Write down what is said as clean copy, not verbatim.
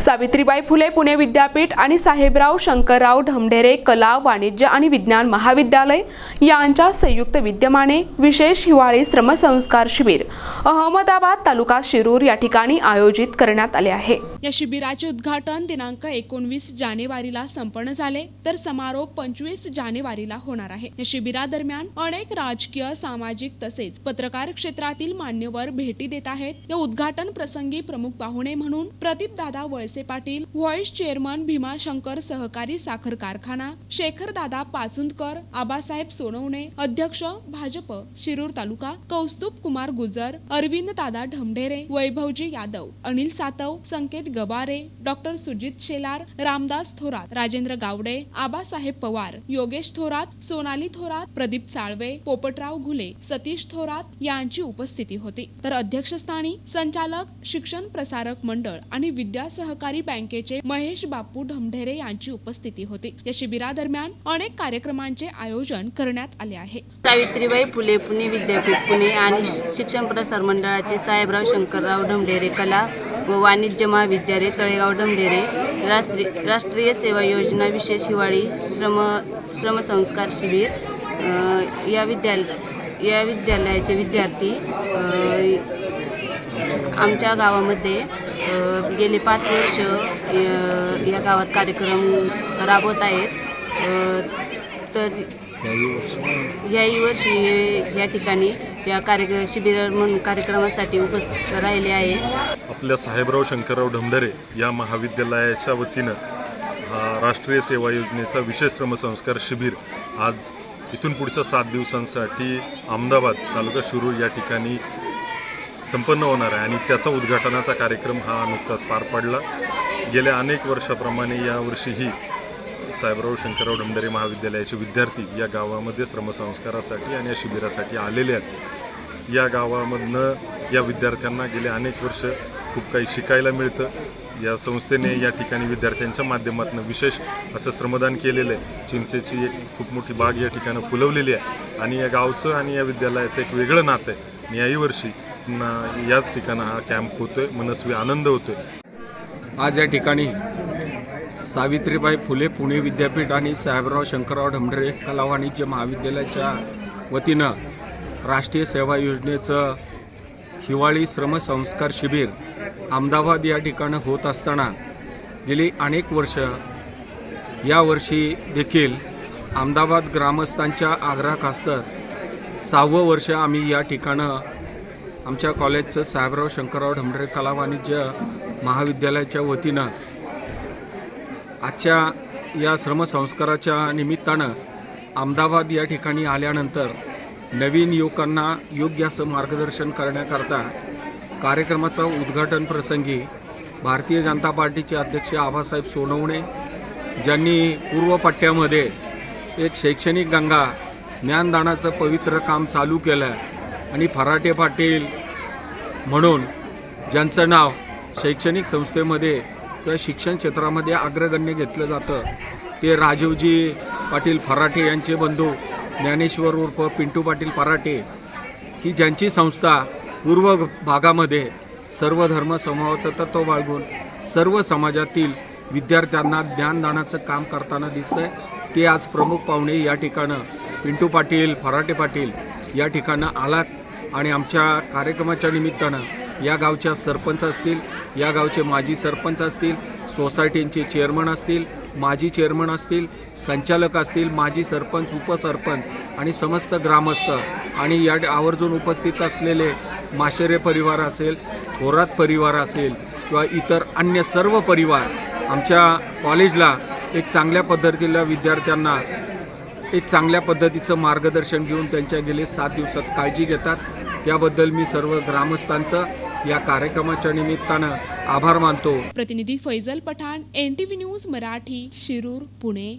सावित्रीबाई फुले पुणे विद्यापीठ आणि साहेबराव शंकरराव ढमढेरे कला, वाणिज्य आणि विज्ञान महाविद्यालय यांच्या संयुक्त विद्यमाने विशेष हिवाळी श्रमसंस्कार शिबिर अहमदाबाद तालुका शिरूर या ठिकाणी आयोजित करण्यात आले आहे। या शिबिराचे उद्घाटन दिनांक 19 जानेवारीला संपन्न झाले तर समारोप 25 जानेवारीला होणार आहे। या शिबिरादरम्यान अनेक राजकीय, सामाजिक तसेच पत्रकार क्षेत्रातील मान्यवर भेटी देत आहेत। या उद्घाटन प्रसंगी प्रमुख पाहुणे म्हणून प्रदीपदादा वळसे पाटील, व्हाईस चेअरमन भीमाशंकर सहकारी साखर कारखाना, शेखरदादा पाचुंदकर, आबासाहेब सोनवणे, अध्यक्ष भाजप शिरूर तालुका, कौस्तुभ कुमार गुजर, अरविंद दादा ढमढेरे, वैभवजी यादव, अनिल सातव, संकेत गबारे, डॉक्टर सुजित शेलार, रामदास थोरात, राजेंद्र गावडे, आबासाहेब पवार, योगेश थोरात, सोनाली थोरात, प्रदीप साळवे, पोपटराव घुले, सतीश थोरात यांची उपस्थिती होती। तर अध्यक्षस्थानी संचालक शिक्षण प्रसारक मंडळ आणि विद्या सहकारी बँकेचे महेश बापू ढमढेरे यांची उपस्थिती होती। या शिबिरादरम्यान अनेक कार्यक्रमांचे आयोजन करण्यात आले आहे। सावित्रीबाई फुले पुणे विद्यापीठ पुणे आणि शिक्षण प्रसार मंडळाचे साहेबराव शंकरराव ढमढेरे कला व वाणिज्य महाविद्यालय तळेगाव ढमढेरे राष्ट्रीय सेवा योजना विशेष हिवाळी श्रमसंस्कार शिबिर या विद्यालयाचे विद्यार्थी आमच्या गावामध्ये गेले 5 वर्ष या गावात कार्यक्रम राबवत आहेत। तर याही वर्षी या ठिकाणी या शिबिर म्हणून कार्यक्रमासाठी उपस्थित राहिले आहे। आपल्या साहेबराव शंकरराव ढमढेरे या महाविद्यालयाच्या वतीनं हा राष्ट्रीय सेवा योजनेचा विशेष श्रमसंस्कार शिबिर आज इथून पुढच्या 7 दिवसांसाठी अहमदाबाद तालुका शिरूर या ठिकाणी संपन्न होणार आहे आणि त्याचा उद्घाटनाचा कार्यक्रम हा नुकताच पार पडला। गेल्या अनेक वर्षाप्रमाणे यावर्षीही साहेबराव शंकरराव ढमढेरे महाविद्यालयाचे विद्यार्थी या गावामध्ये श्रमसंस्कारासाठी आणि या शिबिरासाठी आलेले आहेत। या गावामधनं या विद्यार्थ्यांना गेले अनेक वर्ष खूप काही शिकायला मिळतं। या संस्थेने या ठिकाणी विद्यार्थ्यांच्या माध्यमातून विशेष असं श्रमदान केलेलं आहे। चिंचेची एक खूप मोठी बाग या ठिकाणी फुलवलेली आहे आणि या गावचं आणि या विद्यालयाचं एक वेगळं नातं आहे आणि याही वर्षी याच ठिकाणी हा कॅम्प होतोय, मनस्वी आनंद होतोय। आज या ठिकाणी सावित्रीबाई फुले पुणे विद्यापीठ आणि साहेबराव शंकरराव ढमढेरे कला वाणिज्य महाविद्यालयाच्या वतीनं राष्ट्रीय सेवा योजनेचं हिवाळी श्रमसंस्कार शिबिर अहमदाबाद या ठिकाणी होत असताना गेली अनेक वर्ष यावर्षी देखील अहमदाबाद ग्रामस्थांच्या आग्रहाखातर 6वं वर्ष आम्ही या ठिकाणं आमच्या कॉलेजचं साहेबराव शंकरराव ढमढेरे कला वाणिज्य महाविद्यालयाच्या वतीनं आजच्या या श्रमसंस्काराच्या निमित्तानं अहमदाबाद या ठिकाणी आल्यानंतर नवीन युवकांना योग्य असं मार्गदर्शन करण्याकरता कार्यक्रमाचा उद्घाटन प्रसंगी भारतीय जनता पार्टीचे अध्यक्ष आबासाहेब सोनवणे ज्यांनी पूर्व पट्ट्यामध्ये एक शैक्षणिक गंगा ज्ञानदानाचं पवित्र काम चालू केलं आणि फराटे पाटील म्हणून ज्यांचं नाव शैक्षणिक संस्थेमध्ये किंवा शिक्षण क्षेत्रामध्ये अग्रगण्य घेतलं जातं ते राजीवजी पाटील फराटे यांचे बंधू ज्ञानेश्वर उर्फ पिंटू पाटील फराटे की ज्यांची संस्था पूर्व भागामध्ये सर्व धर्म समभावाचं तत्त्व बाळगून सर्व समाजातील विद्यार्थ्यांना ज्ञानदानाचं काम करताना दिसतंय। ते आज प्रमुख पाहुणे या ठिकाणं पिंटू पाटील फराटे पाटील या ठिकाणं आलात आणि आमच्या कार्यक्रमाच्या निमित्तानं या गावच्या सरपंच असतील, या गावचे माजी सरपंच असतील, सोसायटींचे चेअरमन असतील, माजी चेअरमन असतील, संचालक असतील, माजी सरपंच, उपसरपंच आणि समस्त ग्रामस्थ आणि या आवर्जून उपस्थित असलेले माशेरे परिवार असेल, थोरात परिवार असेल किंवा इतर अन्य सर्व परिवार आमच्या कॉलेजला एक चांगल्या पद्धतीला विद्यार्थ्यांना एक चांगल्या पद्धतीचं मार्गदर्शन घेऊन त्यांच्या गेले 7 दिवसात काळजी घेतात। त्याबद्दल मी सर्व ग्रामस्थांचं या कार्यक्रमाच्या निमित्तानं आभार मानतो। प्रतिनिधी फैजल पठाण, NTV न्यूज मराठी, शिरूर, पुणे।